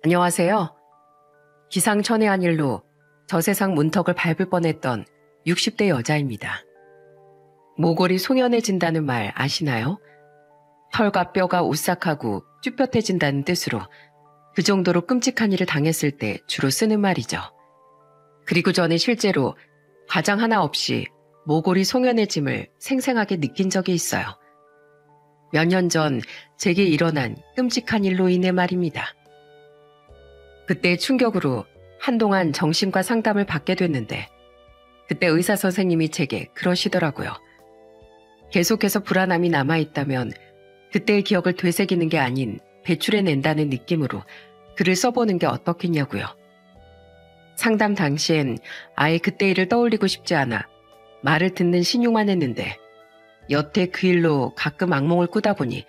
안녕하세요. 기상천외한 일로 저세상 문턱을 밟을 뻔했던 60대 여자입니다. 모골이 송연해진다는 말 아시나요? 털과 뼈가 오싹하고 쭈뼛해진다는 뜻으로 그 정도로 끔찍한 일을 당했을 때 주로 쓰는 말이죠. 그리고 저는 실제로 과장 하나 없이 모골이 송연해짐을 생생하게 느낀 적이 있어요. 몇 년 전 제게 일어난 끔찍한 일로 인해 말입니다. 그때의 충격으로 한동안 정신과 상담을 받게 됐는데 그때 의사 선생님이 제게 그러시더라고요. 계속해서 불안함이 남아있다면 그때의 기억을 되새기는 게 아닌 배출해낸다는 느낌으로 글을 써보는 게 어떻겠냐고요. 상담 당시엔 아예 그때 일을 떠올리고 싶지 않아 말을 듣는 신용만 했는데 여태 그 일로 가끔 악몽을 꾸다 보니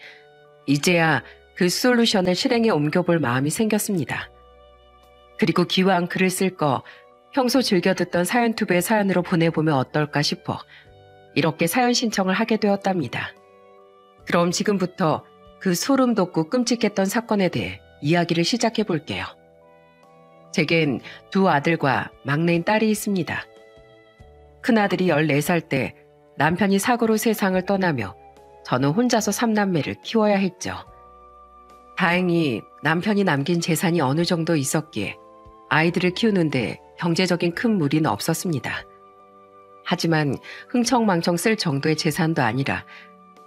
이제야 그 솔루션을 실행에 옮겨볼 마음이 생겼습니다. 그리고 기왕 글을 쓸 거 평소 즐겨 듣던 사연투브의 사연으로 보내보면 어떨까 싶어 이렇게 사연 신청을 하게 되었답니다. 그럼 지금부터 그 소름 돋고 끔찍했던 사건에 대해 이야기를 시작해 볼게요. 제겐 두 아들과 막내인 딸이 있습니다. 큰아들이 14살 때 남편이 사고로 세상을 떠나며 저는 혼자서 3남매를 키워야 했죠. 다행히 남편이 남긴 재산이 어느 정도 있었기에 아이들을 키우는데 경제적인 큰 무리는 없었습니다. 하지만 흥청망청 쓸 정도의 재산도 아니라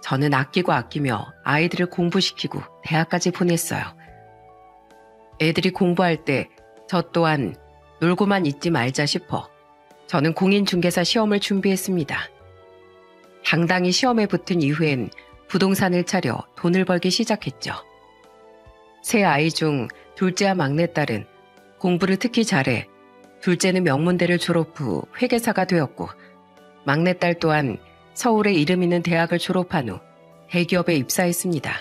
저는 아끼며 아이들을 공부시키고 대학까지 보냈어요. 애들이 공부할 때 저 또한 놀고만 있지 말자 싶어 저는 공인중개사 시험을 준비했습니다. 당당히 시험에 붙은 이후엔 부동산을 차려 돈을 벌기 시작했죠. 세 아이 중 둘째와 막내딸은 공부를 특히 잘해 둘째는 명문대를 졸업 후 회계사가 되었고 막내딸 또한 서울에 이름 있는 대학을 졸업한 후 대기업에 입사했습니다.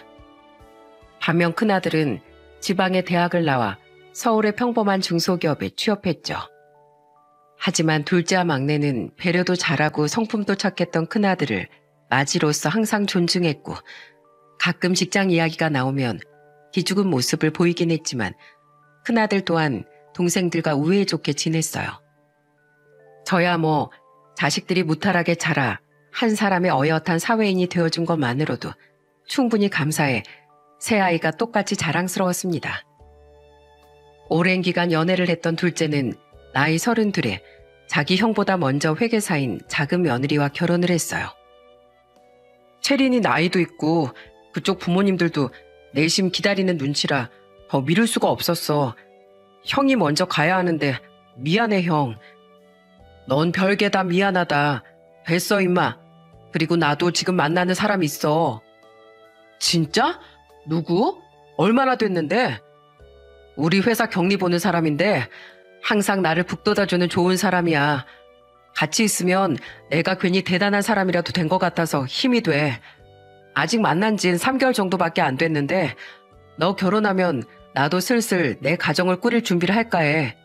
반면 큰아들은 지방의 대학을 나와 서울의 평범한 중소기업에 취업했죠. 하지만 둘째와 막내는 배려도 잘하고 성품도 착했던 큰아들을 맏이로서 항상 존중했고 가끔 직장 이야기가 나오면 기죽은 모습을 보이긴 했지만 큰아들 또한 동생들과 우애 좋게 지냈어요. 저야 뭐 자식들이 무탈하게 자라 한 사람의 어엿한 사회인이 되어준 것만으로도 충분히 감사해 세 아이가 똑같이 자랑스러웠습니다. 오랜 기간 연애를 했던 둘째는 나이 32에 자기 형보다 먼저 회계사인 작은 며느리와 결혼을 했어요. 채린이 나이도 있고 그쪽 부모님들도 내심 기다리는 눈치라 더 미룰 수가 없었어. 형이 먼저 가야 하는데 미안해 형. 넌 별게 다 미안하다. 됐어 임마. 그리고 나도 지금 만나는 사람 있어. 진짜? 누구? 얼마나 됐는데? 우리 회사 격리 보는 사람인데 항상 나를 북돋아주는 좋은 사람이야. 같이 있으면 내가 괜히 대단한 사람이라도 된 것 같아서 힘이 돼. 아직 만난 지는 3개월 정도밖에 안 됐는데 너 결혼하면 나도 슬슬 내 가정을 꾸릴 준비를 할까 해.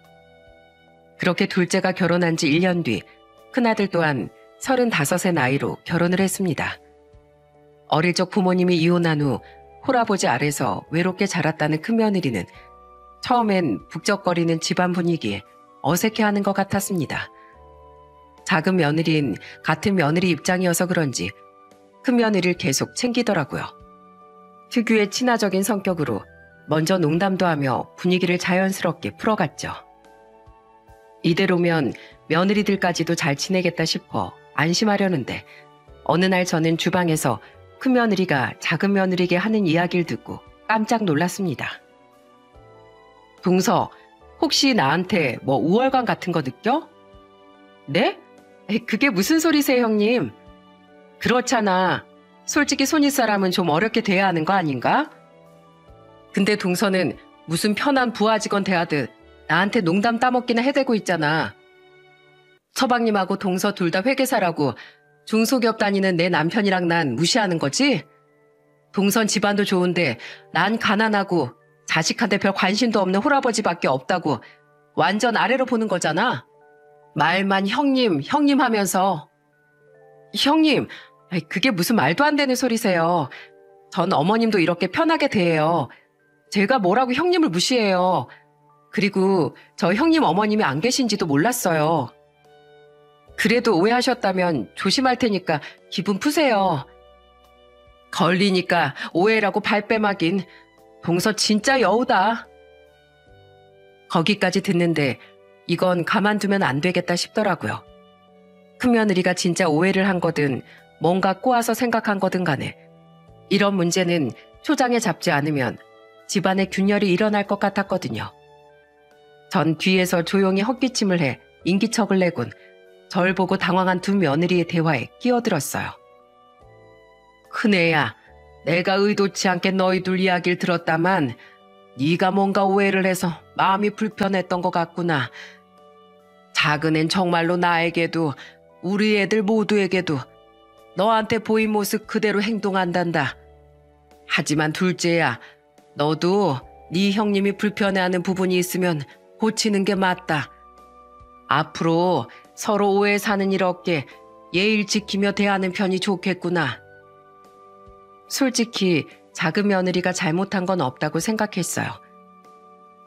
그렇게 둘째가 결혼한 지 1년 뒤 큰아들 또한 35의 나이로 결혼을 했습니다. 어릴 적 부모님이 이혼한 후 홀아버지 아래서 외롭게 자랐다는 큰며느리는 처음엔 북적거리는 집안 분위기에 어색해하는 것 같았습니다. 작은 며느리인 같은 며느리 입장이어서 그런지 큰며느리를 계속 챙기더라고요. 특유의 친화적인 성격으로 먼저 농담도 하며 분위기를 자연스럽게 풀어갔죠. 이대로면 며느리들까지도 잘 지내겠다 싶어 안심하려는데 어느 날 저는 주방에서 큰며느리가 작은 며느리에게 하는 이야기를 듣고 깜짝 놀랐습니다. 동서, 혹시 나한테 뭐 우월감 같은 거 느껴? 네? 그게 무슨 소리세요, 형님? 그렇잖아. 솔직히 손윗 사람은 좀 어렵게 대해야 하는 거 아닌가? 근데 동서는 무슨 편한 부하 직원 대하듯 나한테 농담 따먹기나 해대고 있잖아. 서방님하고 동서 둘 다 회계사라고 중소기업 다니는 내 남편이랑 난 무시하는 거지? 동선 집안도 좋은데 난 가난하고 자식한테 별 관심도 없는 홀아버지밖에 없다고 완전 아래로 보는 거잖아. 말만 형님, 형님 하면서. 형님, 그게 무슨 말도 안 되는 소리세요. 전 어머님도 이렇게 편하게 대해요. 제가 뭐라고 형님을 무시해요. 그리고 저 형님 어머님이 안 계신지도 몰랐어요. 그래도 오해하셨다면 조심할 테니까 기분 푸세요. 걸리니까 오해라고 발뺌하긴. 동서 진짜 여우다. 거기까지 듣는데 이건 가만두면 안 되겠다 싶더라고요. 큰며느리가 진짜 오해를 한 거든 뭔가 꼬아서 생각한 거든 간에 이런 문제는 초장에 잡지 않으면 집안에 균열이 일어날 것 같았거든요. 전 뒤에서 조용히 헛기침을 해 인기척을 내곤 절 보고 당황한 두 며느리의 대화에 끼어들었어요. 큰애야, 내가 의도치 않게 너희 둘 이야기를 들었다만 네가 뭔가 오해를 해서 마음이 불편했던 것 같구나. 작은앤 정말로 나에게도 우리 애들 모두에게도 너한테 보인 모습 그대로 행동한단다. 하지만 둘째야, 너도 네 형님이 불편해하는 부분이 있으면 고치는 게 맞다. 앞으로 서로 오해 사는 일 없게 예의를 지키며 대하는 편이 좋겠구나. 솔직히 작은 며느리가 잘못한 건 없다고 생각했어요.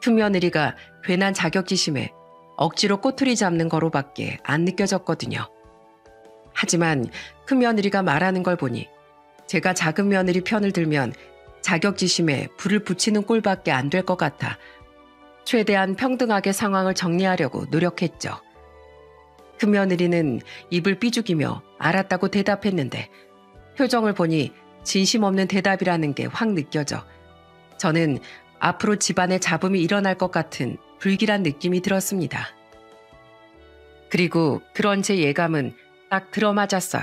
큰 며느리가 괜한 자격지심에 억지로 꼬투리 잡는 거로밖에 안 느껴졌거든요. 하지만 큰 며느리가 말하는 걸 보니 제가 작은 며느리 편을 들면 자격지심에 불을 붙이는 꼴밖에 안 될 것 같아 최대한 평등하게 상황을 정리하려고 노력했죠. 큰 며느리는 입을 삐죽이며 알았다고 대답했는데 표정을 보니 진심 없는 대답이라는 게 확 느껴져 저는 앞으로 집안에 잡음이 일어날 것 같은 불길한 느낌이 들었습니다. 그리고 그런 제 예감은 딱 들어맞았어요.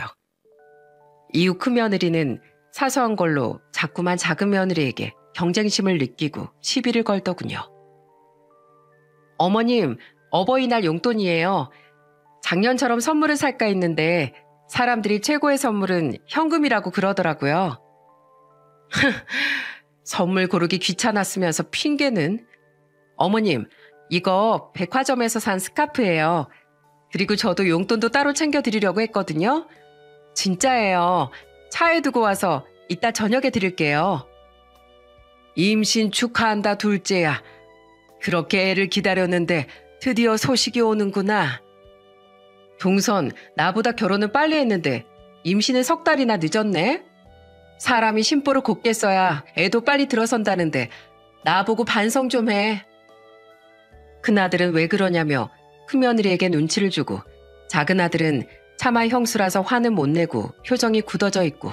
이후 큰 며느리는 사소한 걸로 자꾸만 작은 며느리에게 경쟁심을 느끼고 시비를 걸더군요. 어머님, 어버이날 용돈이에요. 작년처럼 선물을 살까 했는데 사람들이 최고의 선물은 현금이라고 그러더라고요. 선물 고르기 귀찮았으면서 핑계는. 어머님, 이거 백화점에서 산 스카프예요. 그리고 저도 용돈도 따로 챙겨드리려고 했거든요. 진짜예요. 차에 두고 와서 이따 저녁에 드릴게요. 임신 축하한다, 둘째야. 그렇게 애를 기다렸는데 드디어 소식이 오는구나. 동선, 나보다 결혼은 빨리 했는데 임신은 석 달이나 늦었네? 사람이 심보를 곱게 써야 애도 빨리 들어선다는데 나보고 반성 좀 해. 큰아들은 왜 그러냐며 큰며느리에게 눈치를 주고 작은 아들은 차마 형수라서 화는 못 내고 표정이 굳어져 있고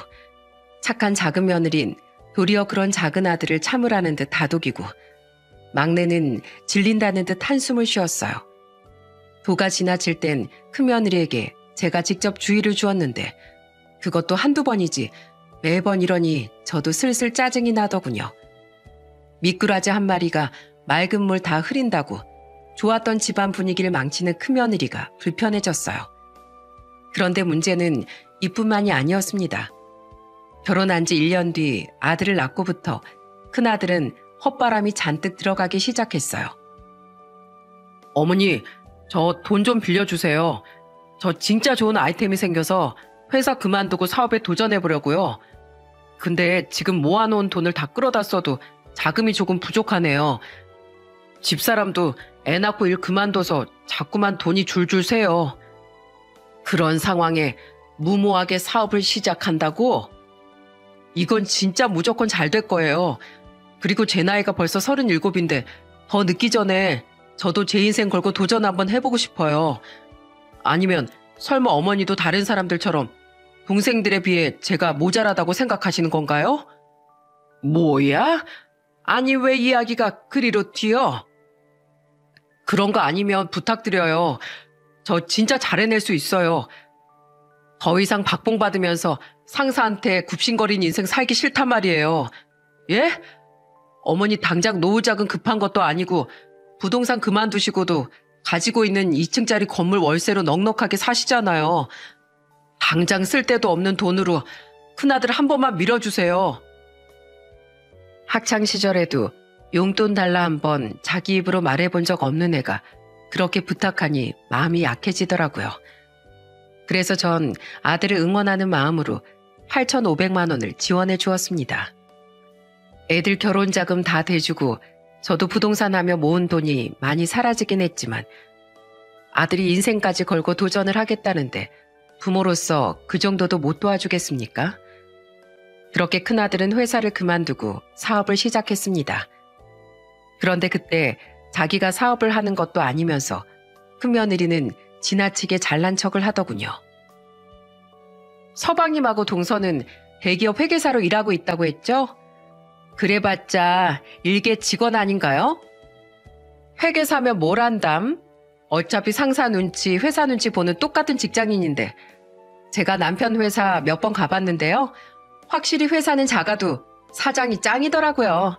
착한 작은 며느린 도리어 그런 작은 아들을 참으라는 듯 다독이고 막내는 질린다는 듯 한숨을 쉬었어요. 도가 지나칠 땐 큰며느리에게 제가 직접 주의를 주었는데 그것도 한두 번이지 매번 이러니 저도 슬슬 짜증이 나더군요. 미꾸라지 한 마리가 맑은 물 다 흐린다고 좋았던 집안 분위기를 망치는 큰며느리가 불편해졌어요. 그런데 문제는 이뿐만이 아니었습니다. 결혼한 지 1년 뒤 아들을 낳고부터 큰아들은 헛바람이 잔뜩 들어가기 시작했어요. 어머니, 저 돈 좀 빌려주세요. 저 진짜 좋은 아이템이 생겨서 회사 그만두고 사업에 도전해보려고요. 근데 지금 모아놓은 돈을 다 끌어다 써도 자금이 조금 부족하네요. 집사람도 애 낳고 일 그만둬서 자꾸만 돈이 줄줄 새요. 그런 상황에 무모하게 사업을 시작한다고? 이건 진짜 무조건 잘 될 거예요. 그리고 제 나이가 벌써 37인데 더 늦기 전에 저도 제 인생 걸고 도전 한번 해보고 싶어요. 아니면 설마 어머니도 다른 사람들처럼 동생들에 비해 제가 모자라다고 생각하시는 건가요? 뭐야? 아니 왜 이야기가 그리로 튀어? 그런 거 아니면 부탁드려요. 저 진짜 잘해낼 수 있어요. 더 이상 박봉 받으면서 상사한테 굽신거린 인생 살기 싫단 말이에요. 예? 어머니 당장 노후 자금 급한 것도 아니고 부동산 그만두시고도 가지고 있는 2층짜리 건물 월세로 넉넉하게 사시잖아요. 당장 쓸 데도 없는 돈으로 큰아들 한 번만 밀어주세요. 학창시절에도 용돈 달라 한번 자기 입으로 말해본 적 없는 애가 그렇게 부탁하니 마음이 약해지더라고요. 그래서 전 아들을 응원하는 마음으로 8,500만 원을 지원해 주었습니다. 애들 결혼 자금 다 대주고 저도 부동산 하며 모은 돈이 많이 사라지긴 했지만 아들이 인생까지 걸고 도전을 하겠다는데 부모로서 그 정도도 못 도와주겠습니까? 그렇게 큰아들은 회사를 그만두고 사업을 시작했습니다. 그런데 그때 자기가 사업을 하는 것도 아니면서 큰며느리는 지나치게 잘난 척을 하더군요. 서방님하고 동서는 대기업 회계사로 일하고 있다고 했죠? 그래봤자 일개 직원 아닌가요? 회계사면 뭘 한담? 어차피 상사 눈치, 회사 눈치 보는 똑같은 직장인인데 제가 남편 회사 몇 번 가봤는데요. 확실히 회사는 작아도 사장이 짱이더라고요.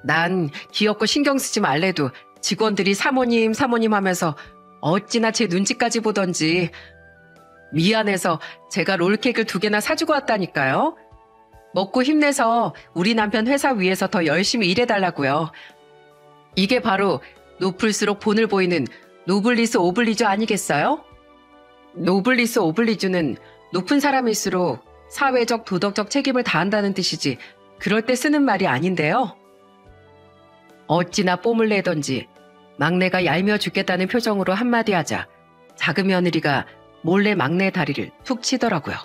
난 귀엽고 신경 쓰지 말래도 직원들이 사모님 사모님 하면서 어찌나 제 눈치까지 보던지 미안해서 제가 롤케이크를 2개나 사주고 왔다니까요. 먹고 힘내서 우리 남편 회사 위에서 더 열심히 일해달라고요. 이게 바로 높을수록 본을 보이는 노블리스 오블리주 아니겠어요? 노블리스 오블리주는 높은 사람일수록 사회적 도덕적 책임을 다한다는 뜻이지 그럴 때 쓰는 말이 아닌데요. 어찌나 뽐을 내던지 막내가 얄미워 죽겠다는 표정으로 한마디 하자 작은 며느리가 몰래 막내 다리를 툭 치더라고요.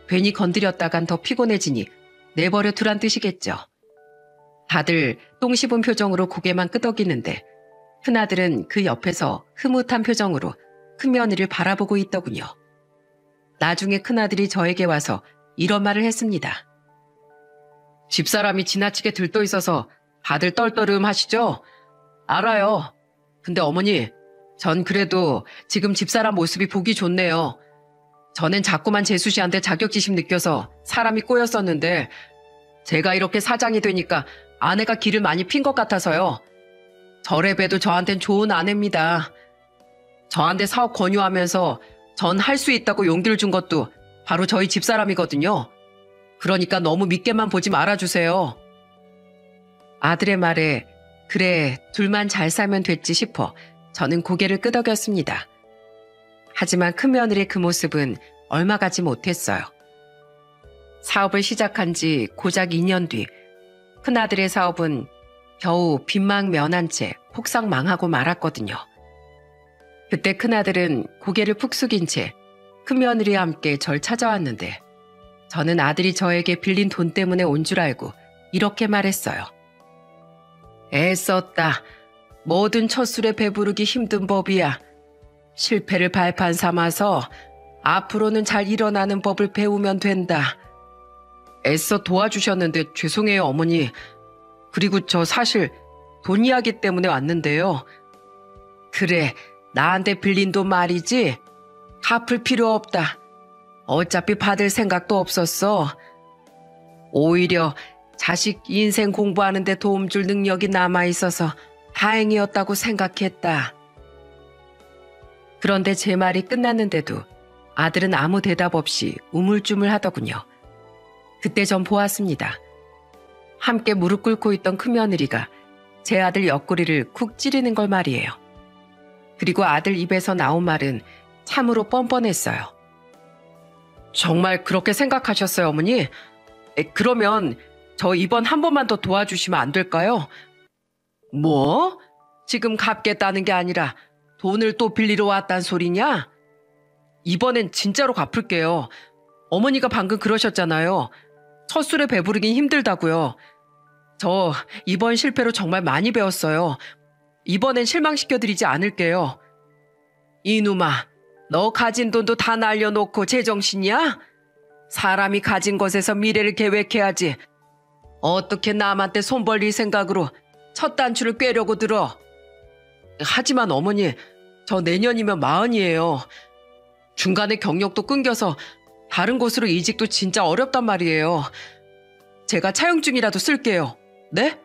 괜히 건드렸다간 더 피곤해지니 내버려 두란 뜻이겠죠. 다들 똥 씹은 표정으로 고개만 끄덕이는데 큰아들은 그 옆에서 흐뭇한 표정으로 큰며느리를 바라보고 있더군요. 나중에 큰아들이 저에게 와서 이런 말을 했습니다. 집사람이 지나치게 들떠 있어서 다들 떨떠름 하시죠? 알아요. 근데 어머니, 전 그래도 지금 집사람 모습이 보기 좋네요. 전엔 자꾸만 재수 씨한테 자격지심 느껴서 사람이 꼬였었는데 제가 이렇게 사장이 되니까 아내가 기를 많이 핀 것 같아서요. 저래 봬도 저한텐 좋은 아내입니다. 저한테 사업 권유하면서 전 할 수 있다고 용기를 준 것도 바로 저희 집사람이거든요. 그러니까 너무 믿게만 보지 말아주세요. 아들의 말에 그래 둘만 잘 살면 됐지 싶어 저는 고개를 끄덕였습니다. 하지만 큰며느리의 그 모습은 얼마 가지 못했어요. 사업을 시작한 지 고작 2년 뒤 큰아들의 사업은 겨우 빚망 면한 채 폭삭 망하고 말았거든요. 그때 큰아들은 고개를 푹 숙인 채 큰며느리와 함께 절 찾아왔는데 저는 아들이 저에게 빌린 돈 때문에 온 줄 알고 이렇게 말했어요. 애썼다. 뭐든 첫술에 배부르기 힘든 법이야. 실패를 발판 삼아서 앞으로는 잘 일어나는 법을 배우면 된다. 애써 도와주셨는데 죄송해요, 어머니. 그리고 저 사실 돈 이야기 때문에 왔는데요. 그래, 나한테 빌린 돈 말이지? 갚을 필요 없다. 어차피 받을 생각도 없었어. 오히려 자식 인생 공부하는 데 도움 줄 능력이 남아있어서 다행이었다고 생각했다. 그런데 제 말이 끝났는데도 아들은 아무 대답 없이 우물쭈물 하더군요. 그때 전 보았습니다. 함께 무릎 꿇고 있던 큰며느리가 제 아들 옆구리를 쿡 찌르는 걸 말이에요. 그리고 아들 입에서 나온 말은 참으로 뻔뻔했어요. 정말 그렇게 생각하셨어요, 어머니? 그러면 저 이번 한 번만 더 도와주시면 안 될까요? 뭐? 지금 갚겠다는 게 아니라 돈을 또 빌리러 왔단 소리냐? 이번엔 진짜로 갚을게요. 어머니가 방금 그러셨잖아요. 첫술에 배부르긴 힘들다고요. 저 이번 실패로 정말 많이 배웠어요. 이번엔 실망시켜드리지 않을게요. 이놈아, 너 가진 돈도 다 날려놓고 제정신이야? 사람이 가진 것에서 미래를 계획해야지. 어떻게 남한테 손 벌릴 생각으로 첫 단추를 꿰려고 들어. 하지만 어머니, 저 내년이면 40이에요. 중간에 경력도 끊겨서 다른 곳으로 이직도 진짜 어렵단 말이에요. 제가 차용증이라도 쓸게요. 네?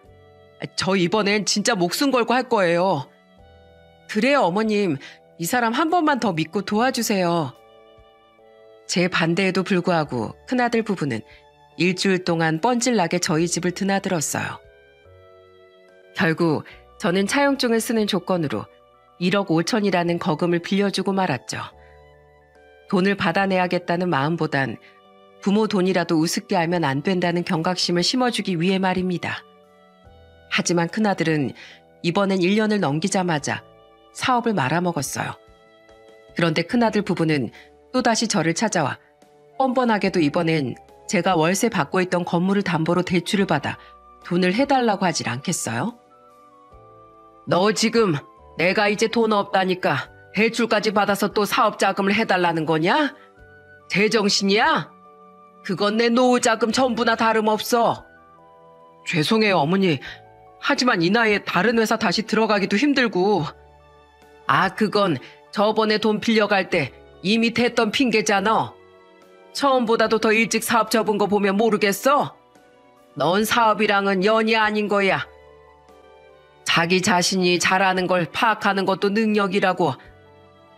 저 이번엔 진짜 목숨 걸고 할 거예요. 그래요, 어머님. 이 사람 한 번만 더 믿고 도와주세요. 제 반대에도 불구하고 큰아들 부부는 일주일 동안 뻔질나게 저희 집을 드나들었어요. 결국 저는 차용증을 쓰는 조건으로 1억 5천이라는 거금을 빌려주고 말았죠. 돈을 받아내야겠다는 마음보단 부모 돈이라도 우습게 알면 안 된다는 경각심을 심어주기 위해 말입니다. 하지만 큰아들은 이번엔 1년을 넘기자마자 사업을 말아먹었어요. 그런데 큰아들 부부는 또다시 저를 찾아와 뻔뻔하게도 이번엔 제가 월세 받고 있던 건물을 담보로 대출을 받아 돈을 해달라고 하질 않겠어요? 너 지금 내가 이제 돈 없다니까 대출까지 받아서 또 사업 자금을 해달라는 거냐? 제정신이야? 그건 내 노후 자금 전부나 다름없어. 죄송해요, 어머니. 하지만 이 나이에 다른 회사 다시 들어가기도 힘들고. 아, 그건 저번에 돈 빌려갈 때 이미 댔던 핑계잖아. 처음보다도 더 일찍 사업 접은 거 보면 모르겠어? 넌 사업이랑은 연이 아닌 거야. 자기 자신이 잘하는 걸 파악하는 것도 능력이라고.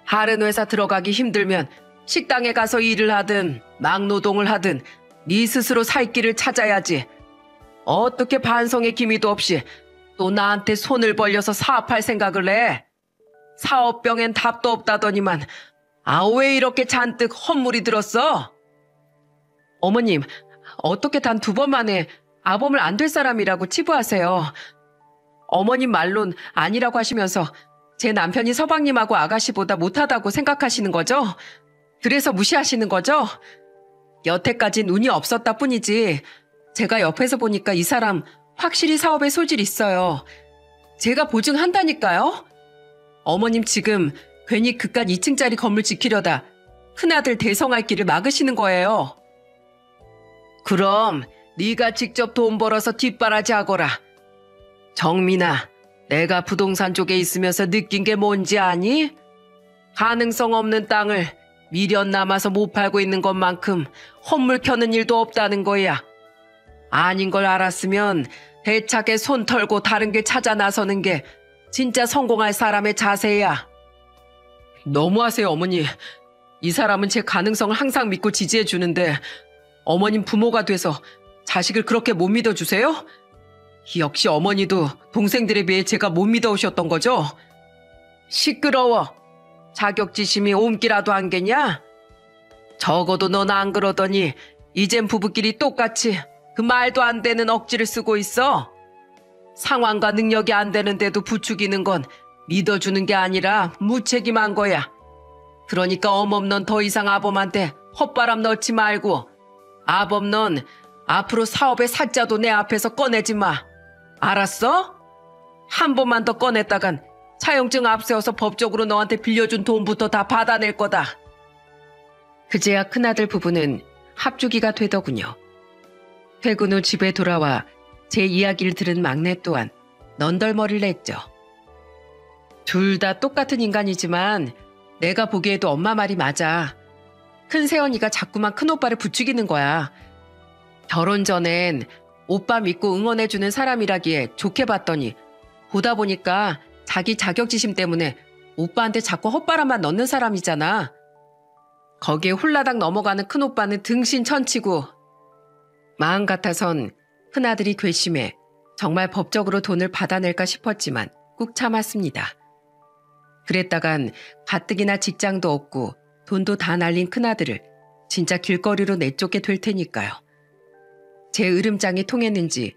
다른 회사 들어가기 힘들면 식당에 가서 일을 하든 막노동을 하든 네 스스로 살 길을 찾아야지. 어떻게 반성의 기미도 없이 또 나한테 손을 벌려서 사업할 생각을 해? 사업병엔 답도 없다더니만 왜 이렇게 잔뜩 헛물이 들었어? 어머님, 어떻게 단 2번 만에 아범을 안 될 사람이라고 치부하세요. 어머님 말론 아니라고 하시면서 제 남편이 서방님하고 아가씨보다 못하다고 생각하시는 거죠? 그래서 무시하시는 거죠? 여태까진 운이 없었다 뿐이지 제가 옆에서 보니까 이 사람 확실히 사업에 소질이 있어요. 제가 보증한다니까요? 어머님 지금 괜히 그깟 2층짜리 건물 지키려다 큰아들 대성할 길을 막으시는 거예요. 그럼 네가 직접 돈 벌어서 뒷바라지 하거라. 정민아, 내가 부동산 쪽에 있으면서 느낀 게 뭔지 아니? 가능성 없는 땅을 미련 남아서 못 팔고 있는 것만큼 헛물 켜는 일도 없다는 거야. 아닌 걸 알았으면 대차게 손 털고 다른 길 찾아 나서는 게 진짜 성공할 사람의 자세야. 너무하세요, 어머니. 이 사람은 제 가능성을 항상 믿고 지지해 주는데 어머님 부모가 돼서 자식을 그렇게 못 믿어주세요? 역시 어머니도 동생들에 비해 제가 못 믿어오셨던 거죠? 시끄러워. 자격지심이 옴기라도 한 게냐? 적어도 넌 안 그러더니 이젠 부부끼리 똑같이 그 말도 안 되는 억지를 쓰고 있어. 상황과 능력이 안 되는데도 부추기는 건 믿어주는 게 아니라 무책임한 거야. 그러니까 어멈 넌 더 이상 아범한테 헛바람 넣지 말고 아범 넌 앞으로 사업의 사자도 내 앞에서 꺼내지 마. 알았어? 한 번만 더 꺼냈다간 차용증 앞세워서 법적으로 너한테 빌려준 돈부터 다 받아낼 거다. 그제야 큰아들 부부는 합주기가 되더군요. 퇴근 후 집에 돌아와 제 이야기를 들은 막내 또한 넌덜머리를 냈죠. 둘 다 똑같은 인간이지만 내가 보기에도 엄마 말이 맞아. 큰 새언니가 자꾸만 큰오빠를 부추기는 거야. 결혼 전엔 오빠 믿고 응원해주는 사람이라기에 좋게 봤더니 보다 보니까 자기 자격지심 때문에 오빠한테 자꾸 헛바람만 넣는 사람이잖아. 거기에 홀라당 넘어가는 큰오빠는 등신천치고. 마음 같아선 큰아들이 괘씸해 정말 법적으로 돈을 받아낼까 싶었지만 꾹 참았습니다. 그랬다간 가뜩이나 직장도 없고 돈도 다 날린 큰아들을 진짜 길거리로 내쫓게 될 테니까요. 제 으름장이 통했는지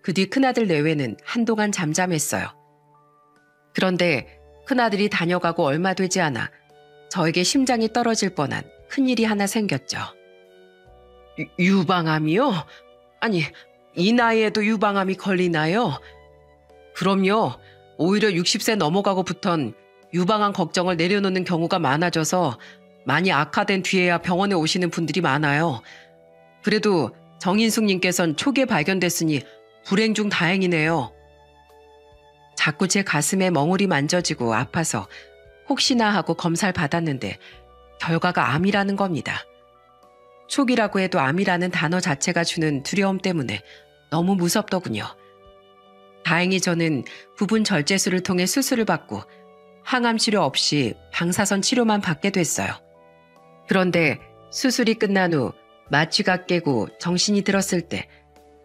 그 뒤 큰아들 내외는 한동안 잠잠했어요. 그런데 큰아들이 다녀가고 얼마 되지 않아 저에게 심장이 떨어질 뻔한 큰일이 하나 생겼죠. 유방암이요? 아니, 이 나이에도 유방암이 걸리나요? 그럼요. 오히려 60세 넘어가고부턴 유방암 걱정을 내려놓는 경우가 많아져서 많이 악화된 뒤에야 병원에 오시는 분들이 많아요. 그래도 정인숙님께선 초기에 발견됐으니 불행 중 다행이네요. 자꾸 제 가슴에 멍울이 만져지고 아파서 혹시나 하고 검사를 받았는데 결과가 암이라는 겁니다. 초기라고 해도 암이라는 단어 자체가 주는 두려움 때문에 너무 무섭더군요. 다행히 저는 부분 절제술을 통해 수술을 받고 항암 치료 없이 방사선 치료만 받게 됐어요. 그런데 수술이 끝난 후 마취가 깨고 정신이 들었을 때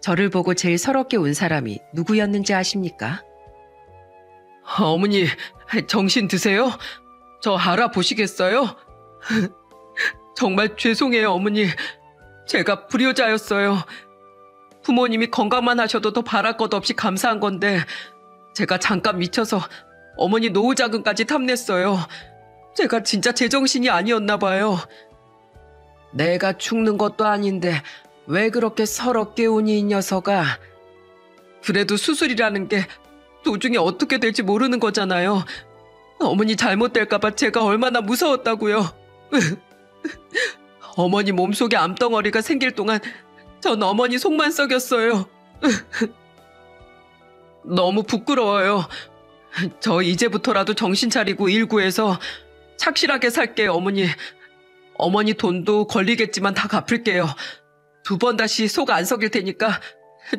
저를 보고 제일 서럽게 운 사람이 누구였는지 아십니까? 어머니, 정신 드세요? 저 알아보시겠어요? 정말 죄송해요, 어머니. 제가 불효자였어요. 부모님이 건강만 하셔도 더 바랄 것 없이 감사한 건데 제가 잠깐 미쳐서 어머니 노후 자금까지 탐냈어요. 제가 진짜 제정신이 아니었나 봐요. 내가 죽는 것도 아닌데 왜 그렇게 서럽게 우니 이 녀석아. 그래도 수술이라는 게 도중에 어떻게 될지 모르는 거잖아요. 어머니 잘못될까 봐 제가 얼마나 무서웠다고요. 어머니 몸속에 암덩어리가 생길 동안 전 어머니 속만 썩였어요. 너무 부끄러워요. 저 이제부터라도 정신 차리고 일구해서 착실하게 살게요, 어머니. 어머니 돈도 걸리겠지만 다 갚을게요. 2번 다시 속 안 썩일 테니까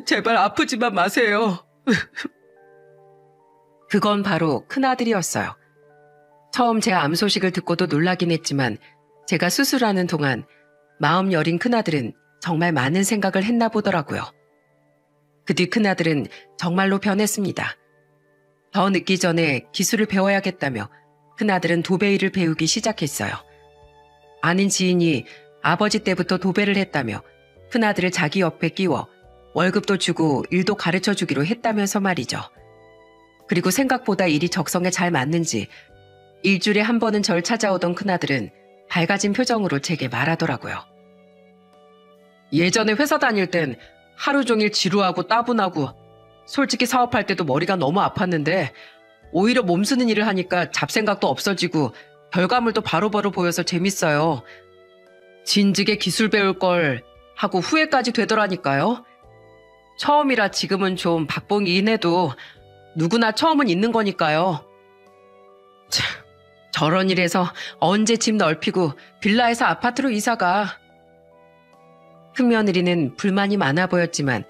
제발 아프지만 마세요. 그건 바로 큰아들이었어요. 처음 제 암 소식을 듣고도 놀라긴 했지만 제가 수술하는 동안 마음 여린 큰아들은 정말 많은 생각을 했나 보더라고요. 그 뒤 큰아들은 정말로 변했습니다. 더 늦기 전에 기술을 배워야겠다며 큰아들은 도배일을 배우기 시작했어요. 아는 지인이 아버지 때부터 도배를 했다며 큰아들을 자기 옆에 끼워 월급도 주고 일도 가르쳐 주기로 했다면서 말이죠. 그리고 생각보다 일이 적성에 잘 맞는지 일주일에 한 번은 절 찾아오던 큰아들은 밝아진 표정으로 제게 말하더라고요. 예전에 회사 다닐 땐 하루 종일 지루하고 따분하고 솔직히 사업할 때도 머리가 너무 아팠는데 오히려 몸 쓰는 일을 하니까 잡생각도 없어지고 결과물도 바로바로 보여서 재밌어요. 진즉에 기술 배울 걸 하고 후회까지 되더라니까요. 처음이라 지금은 좀 박봉이긴 해도 누구나 처음은 있는 거니까요. 참, 저런 일에서 언제 집 넓히고 빌라에서 아파트로 이사가. 큰며느리는 불만이 많아 보였지만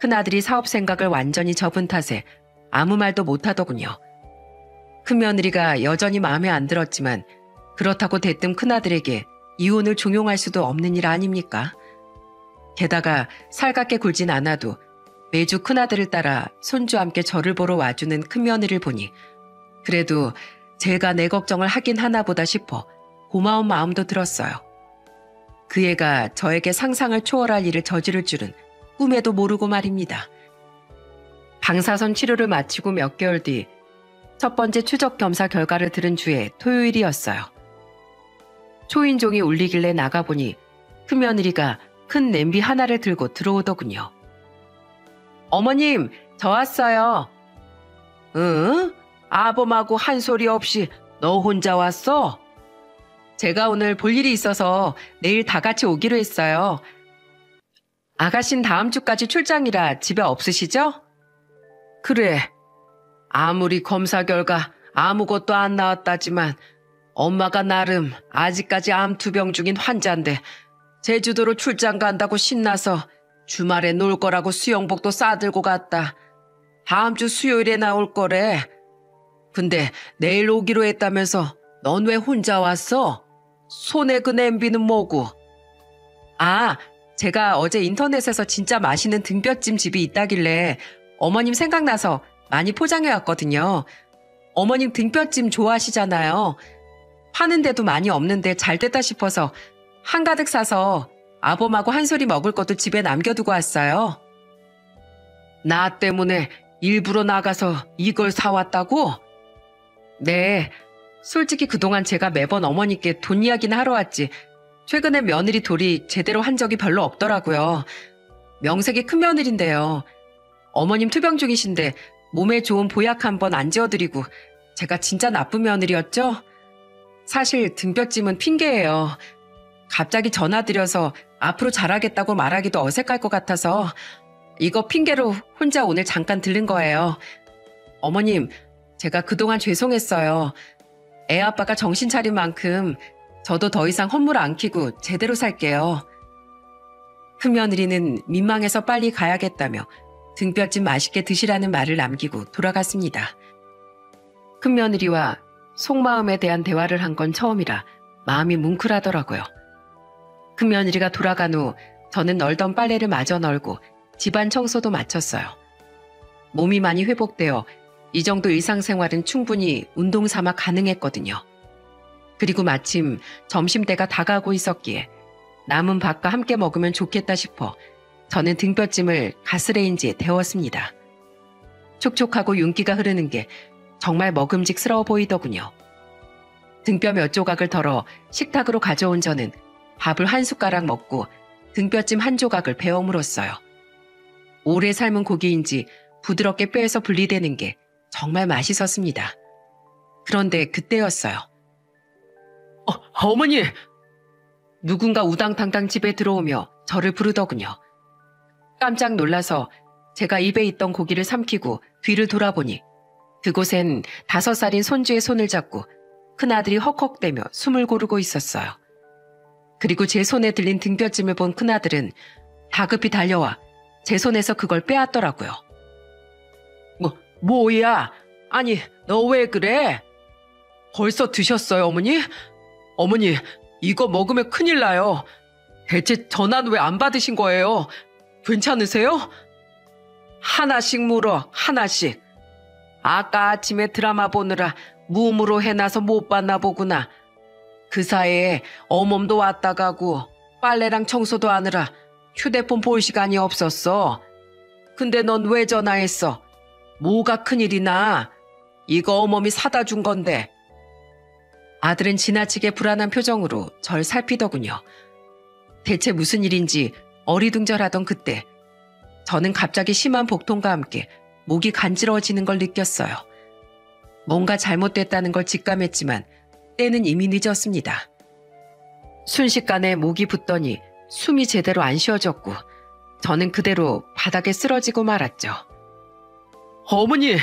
큰아들이 사업 생각을 완전히 접은 탓에 아무 말도 못하더군요. 큰며느리가 여전히 마음에 안 들었지만 그렇다고 대뜸 큰아들에게 이혼을 종용할 수도 없는 일 아닙니까? 게다가 살갑게 굴진 않아도 매주 큰아들을 따라 손주와 함께 저를 보러 와주는 큰며느리를 보니 그래도 제가 내 걱정을 하긴 하나 보다 싶어 고마운 마음도 들었어요. 그 애가 저에게 상상을 초월할 일을 저지를 줄은 꿈에도 모르고 말입니다. 방사선 치료를 마치고 몇 개월 뒤 첫 번째 추적 검사 결과를 들은 주에 토요일이었어요. 초인종이 울리길래 나가보니 큰며느리가 큰 냄비 하나를 들고 들어오더군요. 어머님, 저 왔어요. 응? 아범하고 한 소리 없이 너 혼자 왔어? 제가 오늘 볼 일이 있어서 내일 다 같이 오기로 했어요. 아가씨는 다음 주까지 출장이라 집에 없으시죠? 그래. 아무리 검사 결과 아무것도 안 나왔다지만 엄마가 나름 아직까지 암 투병 중인 환자인데 제주도로 출장 간다고 신나서 주말에 놀 거라고 수영복도 싸들고 갔다. 다음 주 수요일에 나올 거래. 근데 내일 오기로 했다면서 넌 왜 혼자 왔어? 손에 그 냄비는 뭐고? 아, 제가 어제 인터넷에서 진짜 맛있는 등뼈찜 집이 있다길래 어머님 생각나서 많이 포장해 왔거든요. 어머님 등뼈찜 좋아하시잖아요. 파는 데도 많이 없는데 잘 됐다 싶어서 한가득 사서 아범하고 한 소리 먹을 것도 집에 남겨두고 왔어요. 나 때문에 일부러 나가서 이걸 사왔다고? 네, 솔직히 그동안 제가 매번 어머니께 돈 이야기는 하러 왔지 최근에 며느리 돌이 제대로 한 적이 별로 없더라고요. 명색이 큰며느리인데요. 어머님 투병 중이신데 몸에 좋은 보약 한번 안 지어드리고 제가 진짜 나쁜 며느리였죠? 사실 등뼈찜은 핑계예요. 갑자기 전화드려서 앞으로 잘하겠다고 말하기도 어색할 것 같아서 이거 핑계로 혼자 오늘 잠깐 들른 거예요. 어머님, 제가 그동안 죄송했어요. 애 아빠가 정신 차린 만큼 저도 더 이상 헛물 안 키고 제대로 살게요. 큰며느리는 민망해서 빨리 가야겠다며 등뼈찜 맛있게 드시라는 말을 남기고 돌아갔습니다. 큰며느리와 속마음에 대한 대화를 한 건 처음이라 마음이 뭉클하더라고요. 큰며느리가 돌아간 후 저는 널던 빨래를 마저 널고 집안 청소도 마쳤어요. 몸이 많이 회복되어 이 정도 일상생활은 충분히 운동 삼아 가능했거든요. 그리고 마침 점심때가 다가오고 있었기에 남은 밥과 함께 먹으면 좋겠다 싶어 저는 등뼈찜을 가스레인지에 데웠습니다. 촉촉하고 윤기가 흐르는 게 정말 먹음직스러워 보이더군요. 등뼈 몇 조각을 덜어 식탁으로 가져온 저는 밥을 한 숟가락 먹고 등뼈찜 한 조각을 베어 물었어요. 오래 삶은 고기인지 부드럽게 뼈에서 분리되는 게 정말 맛있었습니다. 그런데 그때였어요. 어머니! 누군가 우당탕탕 집에 들어오며 저를 부르더군요. 깜짝 놀라서 제가 입에 있던 고기를 삼키고 뒤를 돌아보니 그곳엔 5살인 손주의 손을 잡고 큰아들이 헉헉대며 숨을 고르고 있었어요. 그리고 제 손에 들린 등뼈찜을 본 큰아들은 다급히 달려와 제 손에서 그걸 빼앗더라고요. 뭐야? 아니, 너 왜 그래? 벌써 드셨어요, 어머니? 어머니, 이거 먹으면 큰일 나요. 대체 전화는 왜 안 받으신 거예요? 괜찮으세요? 하나씩 물어, 하나씩. 아까 아침에 드라마 보느라 무음으로 해놔서 못 봤나 보구나. 그 사이에 어멈도 왔다 가고 빨래랑 청소도 하느라 휴대폰 볼 시간이 없었어. 근데 넌 왜 전화했어? 뭐가 큰일이나? 이거 어멈이 사다 준 건데. 아들은 지나치게 불안한 표정으로 절 살피더군요. 대체 무슨 일인지 어리둥절하던 그때 저는 갑자기 심한 복통과 함께 목이 간지러워지는 걸 느꼈어요. 뭔가 잘못됐다는 걸 직감했지만 때는 이미 늦었습니다. 순식간에 목이 붓더니 숨이 제대로 안 쉬어졌고 저는 그대로 바닥에 쓰러지고 말았죠. 어머니!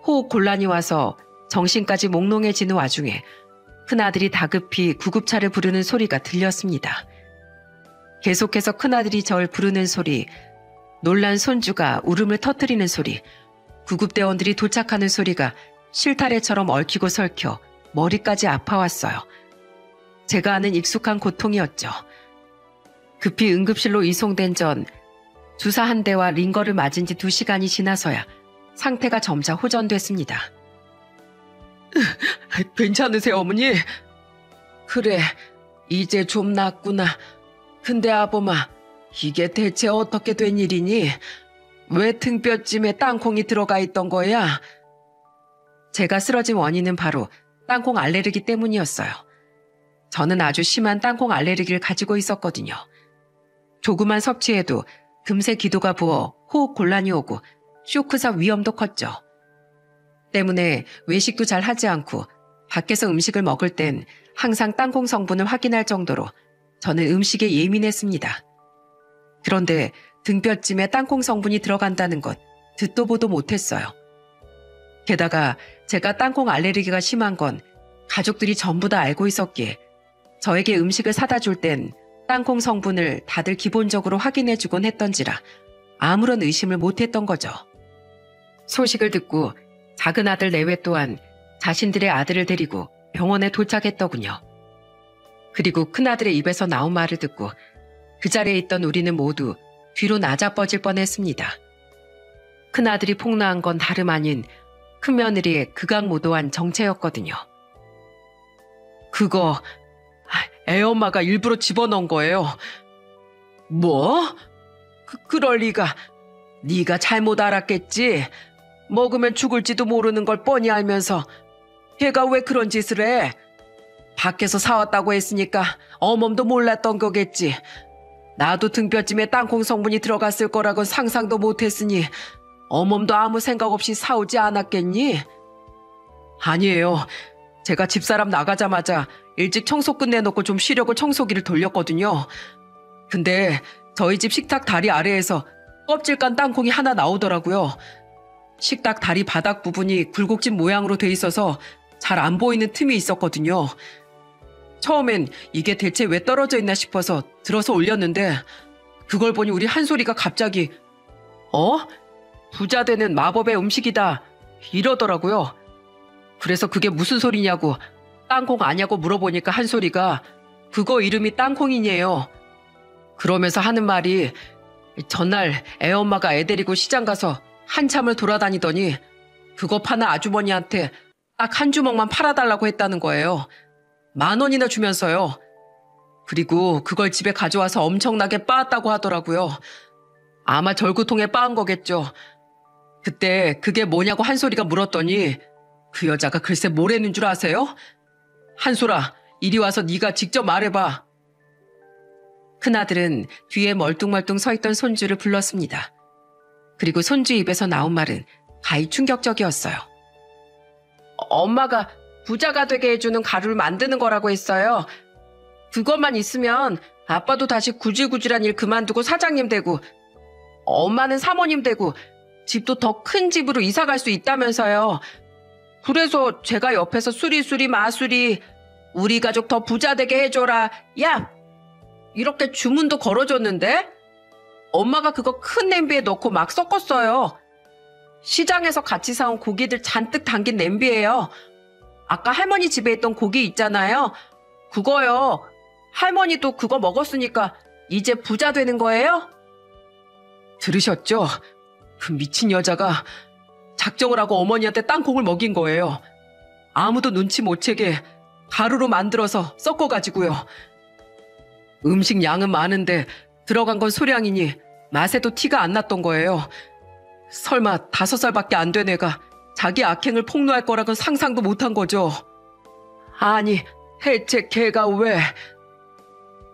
호흡 곤란이 와서 정신까지 몽롱해지는 와중에 큰아들이 다급히 구급차를 부르는 소리가 들렸습니다. 계속해서 큰아들이 절 부르는 소리, 놀란 손주가 울음을 터뜨리는 소리, 구급대원들이 도착하는 소리가 실타래처럼 얽히고 설켜 머리까지 아파왔어요. 제가 아는 익숙한 고통이었죠. 급히 응급실로 이송된 전 주사 한 대와 링거를 맞은 지 2시간이 지나서야 상태가 점차 호전됐습니다. 괜찮으세요, 어머니? 그래, 이제 좀 낫구나. 근데 아범아, 이게 대체 어떻게 된 일이니? 왜 등뼈찜에 땅콩이 들어가 있던 거야? 제가 쓰러진 원인은 바로 땅콩 알레르기 때문이었어요. 저는 아주 심한 땅콩 알레르기를 가지고 있었거든요. 조그만 섭취에도 금세 기도가 부어 호흡 곤란이 오고 쇼크사 위험도 컸죠. 때문에 외식도 잘 하지 않고 밖에서 음식을 먹을 땐 항상 땅콩 성분을 확인할 정도로 저는 음식에 예민했습니다. 그런데 등뼈찜에 땅콩 성분이 들어간다는 것 듣도 보도 못했어요. 게다가 제가 땅콩 알레르기가 심한 건 가족들이 전부 다 알고 있었기에 저에게 음식을 사다 줄 땐 땅콩 성분을 다들 기본적으로 확인해주곤 했던지라 아무런 의심을 못했던 거죠. 소식을 듣고 작은 아들 내외 또한 자신들의 아들을 데리고 병원에 도착했더군요. 그리고 큰아들의 입에서 나온 말을 듣고 그 자리에 있던 우리는 모두 뒤로 나자빠질 뻔했습니다. 큰아들이 폭로한 건 다름 아닌 큰며느리의 극악무도한 정체였거든요. 그거 애엄마가 일부러 집어넣은 거예요. 뭐? 그럴 리가. 네가 잘못 알았겠지. 먹으면 죽을지도 모르는 걸 뻔히 알면서 걔가 왜 그런 짓을 해? 밖에서 사왔다고 했으니까 어멈도 몰랐던 거겠지. 나도 등뼈찜에 땅콩 성분이 들어갔을 거라곤 상상도 못했으니 어멈도 아무 생각 없이 사오지 않았겠니? 아니에요. 제가 집사람 나가자마자 일찍 청소 끝내놓고 좀 쉬려고 청소기를 돌렸거든요. 근데 저희 집 식탁 다리 아래에서 껍질 깐 땅콩이 하나 나오더라고요. 식탁 다리 바닥 부분이 굴곡진 모양으로 돼 있어서 잘 안 보이는 틈이 있었거든요. 처음엔 이게 대체 왜 떨어져 있나 싶어서 들어서 올렸는데 그걸 보니 우리 한솔이가 갑자기 부자 되는 마법의 음식이다 이러더라고요. 그래서 그게 무슨 소리냐고 땅콩 아냐고 물어보니까 한솔이가 그거 이름이 땅콩이네요. 그러면서 하는 말이 전날 애엄마가 애 데리고 시장 가서 한참을 돌아다니더니 그거 파는 아주머니한테 딱 한 주먹만 팔아달라고 했다는 거예요. 10,000원이나 주면서요. 그리고 그걸 집에 가져와서 엄청나게 빻았다고 하더라고요. 아마 절구통에 빻은 거겠죠. 그때 그게 뭐냐고 한솔이가 물었더니 그 여자가 글쎄 뭐라는 줄 아세요? 한솔아, 이리 와서 네가 직접 말해봐. 큰아들은 뒤에 멀뚱멀뚱 서 있던 손주를 불렀습니다. 그리고 손주 입에서 나온 말은 가히 충격적이었어요. 엄마가 부자가 되게 해주는 가루를 만드는 거라고 했어요. 그것만 있으면 아빠도 다시 구질구질한 일 그만두고 사장님 되고 엄마는 사모님 되고 집도 더 큰 집으로 이사 갈 수 있다면서요. 그래서 제가 옆에서 수리수리 마수리 우리 가족 더 부자 되게 해줘라. 야! 이렇게 주문도 걸어줬는데 엄마가 그거 큰 냄비에 넣고 막 섞었어요. 시장에서 같이 사온 고기들 잔뜩 담긴 냄비예요. 아까 할머니 집에 있던 고기 있잖아요. 그거요. 할머니도 그거 먹었으니까 이제 부자 되는 거예요? 들으셨죠? 그 미친 여자가 작정을 하고 어머니한테 땅콩을 먹인 거예요. 아무도 눈치 못 채게 가루로 만들어서 섞어가지고요. 음식 양은 많은데 들어간 건 소량이니 맛에도 티가 안 났던 거예요. 설마 5살밖에 안 된 애가 자기 악행을 폭로할 거라고는 상상도 못한 거죠. 아니, 대체 걔가 왜...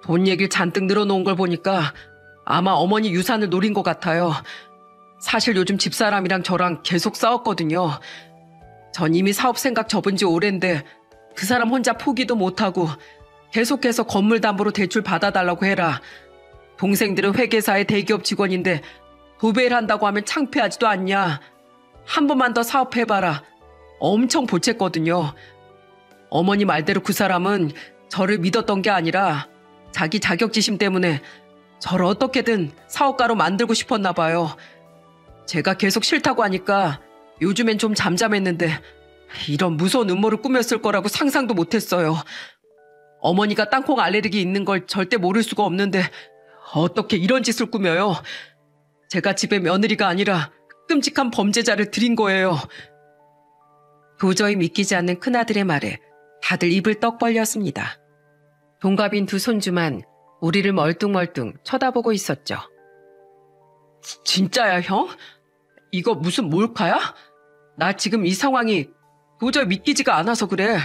돈 얘기를 잔뜩 늘어놓은 걸 보니까 아마 어머니 유산을 노린 것 같아요. 사실 요즘 집사람이랑 저랑 계속 싸웠거든요. 전 이미 사업 생각 접은 지 오랜데 그 사람 혼자 포기도 못하고 계속해서 건물 담보로 대출 받아달라고 해라. 동생들은 회계사의 대기업 직원인데 도배를 한다고 하면 창피하지도 않냐. 한 번만 더 사업해봐라. 엄청 보챘거든요. 어머니 말대로 그 사람은 저를 믿었던 게 아니라 자기 자격지심 때문에 저를 어떻게든 사업가로 만들고 싶었나 봐요. 제가 계속 싫다고 하니까 요즘엔 좀 잠잠했는데 이런 무서운 음모를 꾸몄을 거라고 상상도 못했어요. 어머니가 땅콩 알레르기 있는 걸 절대 모를 수가 없는데 어떻게 이런 짓을 꾸며요? 제가 집에 며느리가 아니라 끔찍한 범죄자를 들인 거예요. 도저히 믿기지 않는 큰아들의 말에 다들 입을 떡 벌렸습니다. 동갑인 두 손주만 우리를 멀뚱멀뚱 쳐다보고 있었죠. 진짜야, 형? 이거 무슨 몰카야? 나 지금 이 상황이 도저히 믿기지가 않아서 그래.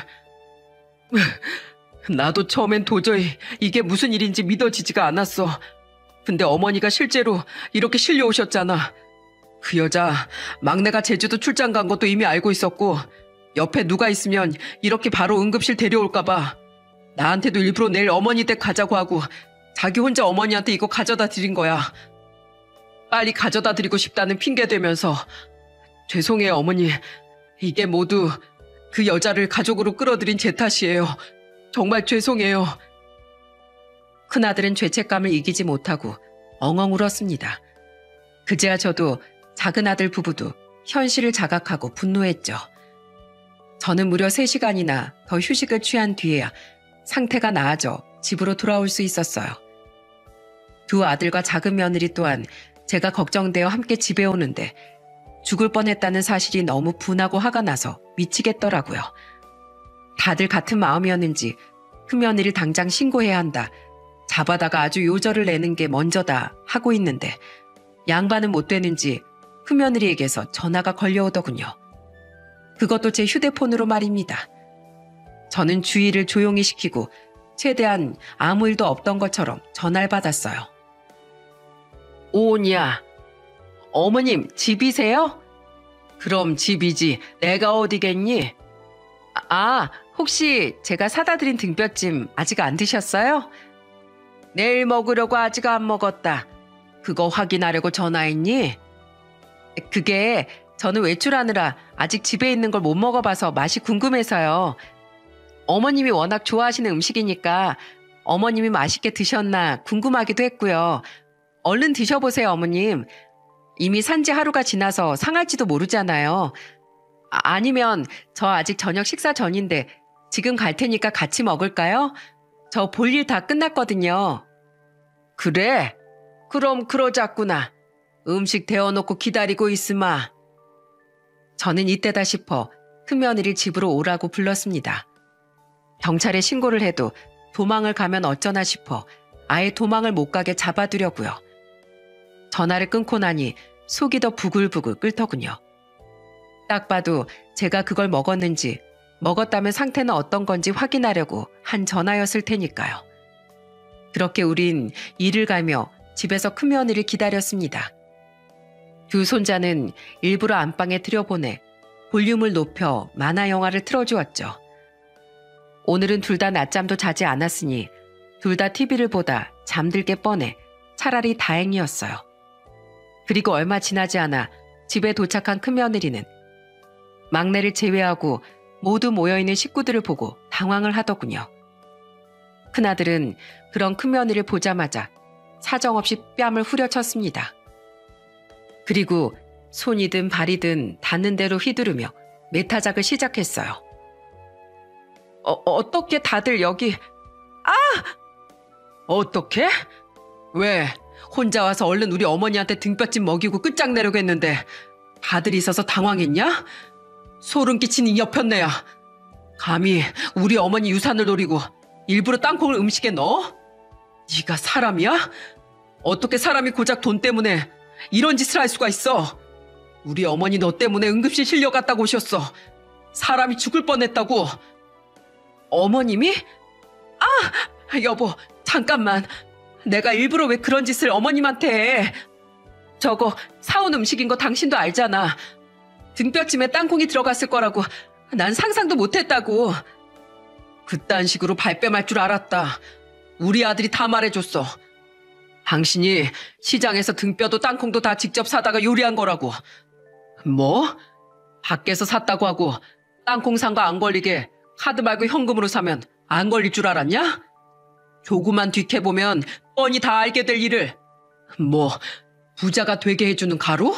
나도 처음엔 도저히 이게 무슨 일인지 믿어지지가 않았어. 근데 어머니가 실제로 이렇게 실려오셨잖아. 그 여자 막내가 제주도 출장 간 것도 이미 알고 있었고 옆에 누가 있으면 이렇게 바로 응급실 데려올까 봐 나한테도 일부러 내일 어머니 댁 가자고 하고 자기 혼자 어머니한테 이거 가져다 드린 거야. 빨리 가져다 드리고 싶다는 핑계 대면서 죄송해요 어머니. 이게 모두 그 여자를 가족으로 끌어들인 제 탓이에요. 정말 죄송해요. 큰아들은 죄책감을 이기지 못하고 엉엉 울었습니다. 그제야 저도 작은 아들 부부도 현실을 자각하고 분노했죠. 저는 무려 3시간이나 더 휴식을 취한 뒤에야 상태가 나아져 집으로 돌아올 수 있었어요. 두 아들과 작은 며느리 또한 제가 걱정되어 함께 집에 오는데 죽을 뻔했다는 사실이 너무 분하고 화가 나서 미치겠더라고요. 다들 같은 마음이었는지 큰며느리 당장 신고해야 한다. 잡아다가 아주 요절을 내는 게 먼저다 하고 있는데 양반은 못 되는지 큰며느리에게서 전화가 걸려오더군요. 그것도 제 휴대폰으로 말입니다. 저는 주의를 조용히 시키고 최대한 아무 일도 없던 것처럼 전화를 받았어요. 오냐, 어머님 집이세요? 그럼 집이지 내가 어디겠니? 혹시 제가 사다 드린 등뼈찜 아직 안 드셨어요? 내일 먹으려고 아직 안 먹었다. 그거 확인하려고 전화했니? 그게 저는 외출하느라 아직 집에 있는 걸 못 먹어봐서 맛이 궁금해서요. 어머님이 워낙 좋아하시는 음식이니까 어머님이 맛있게 드셨나 궁금하기도 했고요. 얼른 드셔보세요, 어머님. 이미 산지 하루가 지나서 상할지도 모르잖아요. 아니면 저 아직 저녁 식사 전인데 지금 갈 테니까 같이 먹을까요? 저 볼 일 다 끝났거든요. 그래? 그럼 그러자꾸나. 음식 데워놓고 기다리고 있으마. 저는 이때다 싶어 큰며느리를 집으로 오라고 불렀습니다. 경찰에 신고를 해도 도망을 가면 어쩌나 싶어 아예 도망을 못 가게 잡아두려고요. 전화를 끊고 나니 속이 더 부글부글 끓더군요. 딱 봐도 제가 그걸 먹었는지 먹었다면 상태는 어떤 건지 확인하려고 한 전화였을 테니까요. 그렇게 우린 일을 가며 집에서 큰며느리를 기다렸습니다. 두 손자는 일부러 안방에 들여보내 볼륨을 높여 만화 영화를 틀어주었죠. 오늘은 둘 다 낮잠도 자지 않았으니 둘 다 TV를 보다 잠들게 뻔해 차라리 다행이었어요. 그리고 얼마 지나지 않아 집에 도착한 큰며느리는 막내를 제외하고 모두 모여있는 식구들을 보고 당황을 하더군요. 큰아들은 그런 큰며느리를 보자마자 사정없이 뺨을 후려쳤습니다. 그리고 손이든 발이든 닿는 대로 휘두르며 메타작을 시작했어요. 어떻게 다들 여기... 어떻게? 왜? 혼자 와서 얼른 우리 어머니한테 등뼈찜 먹이고 끝장내려고 했는데 다들 있어서 당황했냐? 소름 끼치는 여편네야. 감히 우리 어머니 유산을 노리고 일부러 땅콩을 음식에 넣어? 네가 사람이야? 어떻게 사람이 고작 돈 때문에 이런 짓을 할 수가 있어? 우리 어머니 너 때문에 응급실 실려갔다고 오셨어. 사람이 죽을 뻔했다고. 어머님이? 여보, 잠깐만. 내가 일부러 왜 그런 짓을 어머님한테 해? 저거 사온 음식인 거 당신도 알잖아. 등뼈찜에 땅콩이 들어갔을 거라고 난 상상도 못했다고. 그딴 식으로 발뺌할 줄 알았다. 우리 아들이 다 말해줬어. 당신이 시장에서 등뼈도 땅콩도 다 직접 사다가 요리한 거라고. 뭐? 밖에서 샀다고 하고 땅콩 산 거 안 걸리게 카드 말고 현금으로 사면 안 걸릴 줄 알았냐? 조금만 뒤캐보면 뻔히 다 알게 될 일을. 뭐, 부자가 되게 해주는 가루?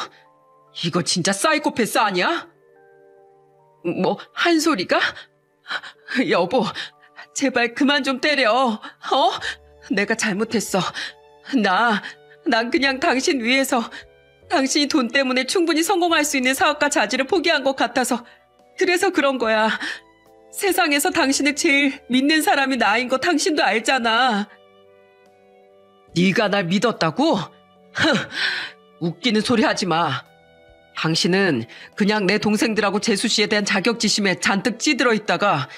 이거 진짜 사이코패스 아니야? 뭐, 한 소리가? 여보, 제발 그만 좀 때려. 내가 잘못했어. 난 그냥 당신 위해서 당신이 돈 때문에 충분히 성공할 수 있는 사업과 자질을 포기한 것 같아서 그래서 그런 거야. 세상에서 당신을 제일 믿는 사람이 나인 거 당신도 알잖아. 네가 날 믿었다고? 웃기는 소리 하지 마. 당신은 그냥 내 동생들하고 재수 씨에 대한 자격지심에 잔뜩 찌들어 있다가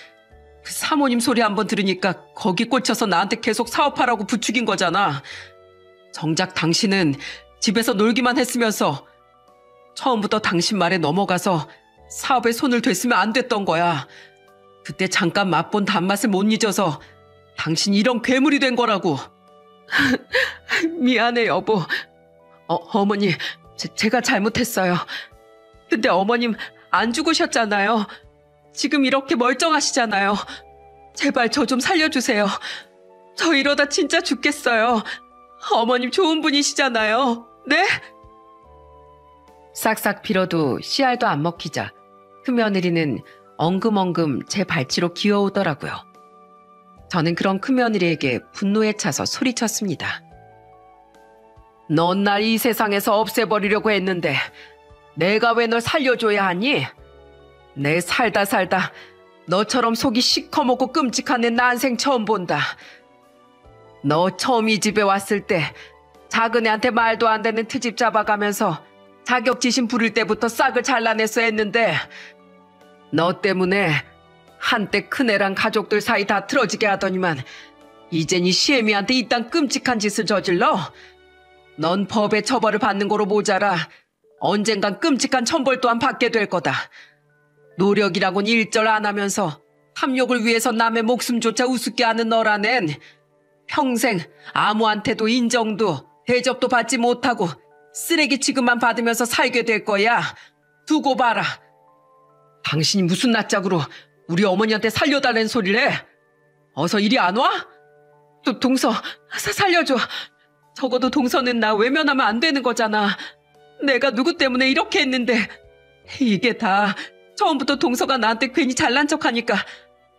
그 사모님 소리 한번 들으니까 거기 꽂혀서 나한테 계속 사업하라고 부추긴 거잖아. 정작 당신은 집에서 놀기만 했으면서 처음부터 당신 말에 넘어가서 사업에 손을 댔으면 안 됐던 거야. 그때 잠깐 맛본 단맛을 못 잊어서 당신이 이런 괴물이 된 거라고. 미안해 여보. 어머니 제가 잘못했어요. 근데 어머님 안 죽으셨잖아요. 지금 이렇게 멀쩡하시잖아요. 제발 저 좀 살려주세요. 저 이러다 진짜 죽겠어요. 어머님 좋은 분이시잖아요. 네? 싹싹 빌어도 씨알도 안 먹히자 큰며느리는 엉금엉금 제 발치로 기어오더라고요. 저는 그런 큰며느리에게 분노에 차서 소리쳤습니다. 넌 날 이 세상에서 없애버리려고 했는데 내가 왜 널 살려줘야 하니? 내 살다 너처럼 속이 시커멓고 끔찍한 애 난생 처음 본다. 너 처음 이 집에 왔을 때 작은 애한테 말도 안 되는 트집 잡아가면서 자격지심 부릴 때부터 싹을 잘라냈어 했는데 너 때문에 한때 큰애랑 가족들 사이 다 틀어지게 하더니만 이젠 이 시애미한테 이딴 끔찍한 짓을 저질러? 넌 법의 처벌을 받는 거로 모자라 언젠간 끔찍한 천벌 또한 받게 될 거다. 노력이라곤 일절 안 하면서 탐욕을 위해서 남의 목숨조차 우습게 하는 너라는 평생 아무한테도 인정도 대접도 받지 못하고 쓰레기 취급만 받으면서 살게 될 거야. 두고 봐라. 당신이 무슨 낯짝으로 우리 어머니한테 살려달라는 소리를 해? 어서 이리 안 와? 동서, 살려줘. 적어도 동서는 나 외면하면 안 되는 거잖아. 내가 누구 때문에 이렇게 했는데 이게 다 처음부터 동서가 나한테 괜히 잘난 척하니까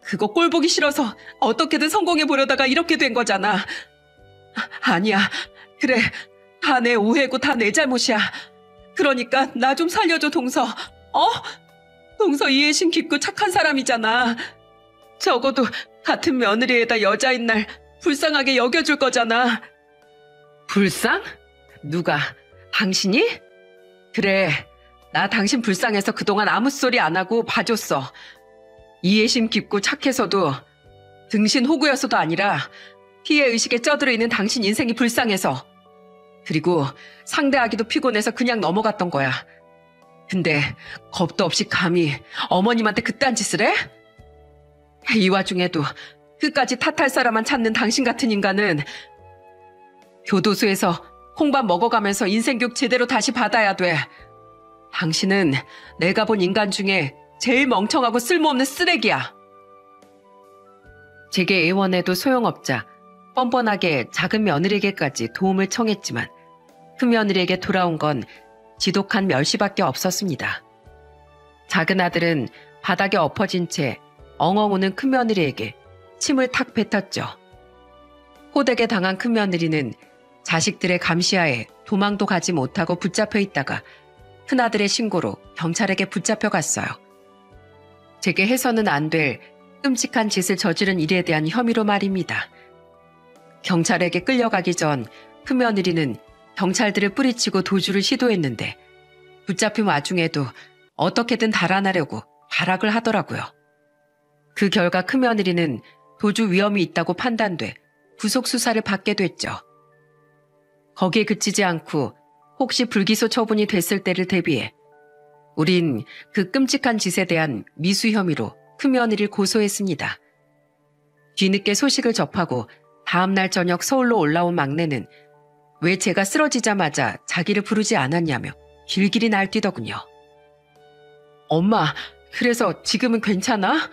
그거 꼴 보기 싫어서 어떻게든 성공해 보려다가 이렇게 된 거잖아. 아니야. 그래. 다 내 오해고 다 내 잘못이야. 그러니까 나 좀 살려줘, 동서. 동서 이해심 깊고 착한 사람이잖아. 적어도 같은 며느리에다 여자인 날 불쌍하게 여겨줄 거잖아. 불쌍? 누가? 당신이? 그래, 나 당신 불쌍해서 그동안 아무 소리 안 하고 봐줬어. 이해심 깊고 착해서도 등신 호구여서도 아니라 피해의식에 쩌들어 있는 당신 인생이 불쌍해서. 그리고 상대하기도 피곤해서 그냥 넘어갔던 거야. 근데 겁도 없이 감히 어머님한테 그딴 짓을 해? 이 와중에도 끝까지 탓할 사람만 찾는 당신 같은 인간은 교도소에서 콩밥 먹어가면서 인생교육 제대로 다시 받아야 돼. 당신은 내가 본 인간 중에 제일 멍청하고 쓸모없는 쓰레기야. 제게 애원해도 소용없자 뻔뻔하게 작은 며느리에게까지 도움을 청했지만 큰 며느리에게 돌아온 건 지독한 멸시밖에 없었습니다. 작은 아들은 바닥에 엎어진 채 엉엉 우는 큰 며느리에게 침을 탁 뱉었죠. 호되게 당한 큰 며느리는 자식들의 감시하에 도망도 가지 못하고 붙잡혀 있다가 큰아들의 신고로 경찰에게 붙잡혀 갔어요. 제게 해서는 안 될 끔찍한 짓을 저지른 일에 대한 혐의로 말입니다. 경찰에게 끌려가기 전 큰며느리는 경찰들을 뿌리치고 도주를 시도했는데 붙잡힌 와중에도 어떻게든 달아나려고 발악을 하더라고요. 그 결과 큰며느리는 도주 위험이 있다고 판단돼 구속 수사를 받게 됐죠. 거기에 그치지 않고 혹시 불기소 처분이 됐을 때를 대비해 우린 그 끔찍한 짓에 대한 미수 혐의로 큰며느리를 고소했습니다. 뒤늦게 소식을 접하고 다음날 저녁 서울로 올라온 막내는 왜 제가 쓰러지자마자 자기를 부르지 않았냐며 길길이 날뛰더군요. 엄마, 그래서 지금은 괜찮아?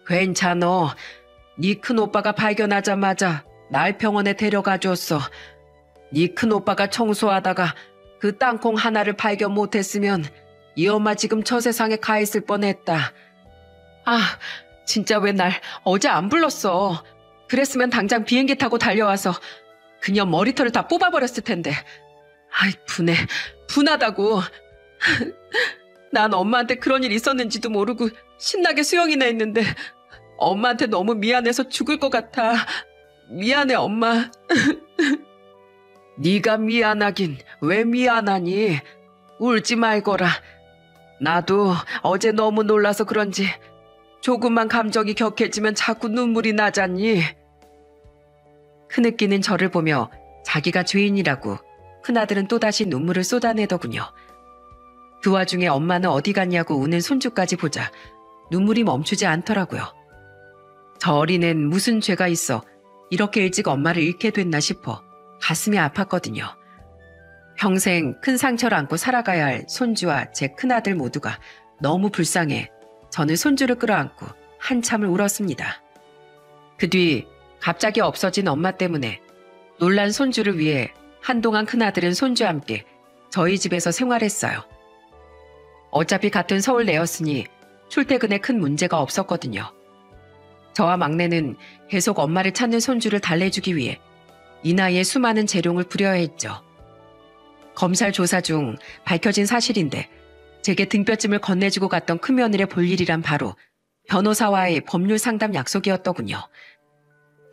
괜찮어. 네 큰오빠가 발견하자마자 날 병원에 데려가줬어. 네 큰오빠가 청소하다가 그 땅콩 하나를 발견 못했으면 이 엄마 지금 저 세상에 가 있을 뻔했다. 아, 진짜 왜 날 어제 안 불렀어. 그랬으면 당장 비행기 타고 달려와서 그녀 머리털을 다 뽑아버렸을 텐데. 아이, 분하다고. 난 엄마한테 그런 일 있었는지도 모르고 신나게 수영이나 했는데 엄마한테 너무 미안해서 죽을 것 같아. 미안해, 엄마. 네가 미안하긴 왜 미안하니? 울지 말거라. 나도 어제 너무 놀라서 그런지 조금만 감정이 격해지면 자꾸 눈물이 나잖니. 큰애끼는 저를 보며 자기가 죄인이라고 큰아들은 또다시 눈물을 쏟아내더군요. 그 와중에 엄마는 어디 갔냐고 우는 손주까지 보자 눈물이 멈추지 않더라고요. 저 어린애는 무슨 죄가 있어 이렇게 일찍 엄마를 잃게 됐나 싶어 가슴이 아팠거든요. 평생 큰 상처를 안고 살아가야 할 손주와 제 큰아들 모두가 너무 불쌍해 저는 손주를 끌어안고 한참을 울었습니다. 그 뒤 갑자기 없어진 엄마 때문에 놀란 손주를 위해 한동안 큰아들은 손주와 함께 저희 집에서 생활했어요. 어차피 같은 서울 내였으니 출퇴근에 큰 문제가 없었거든요. 저와 막내는 계속 엄마를 찾는 손주를 달래주기 위해 이 나이에 수많은 재롱을 부려야 했죠. 검찰 조사 중 밝혀진 사실인데 제게 등뼈찜을 건네주고 갔던 큰며느리의 볼 일이란 바로 변호사와의 법률 상담 약속이었더군요.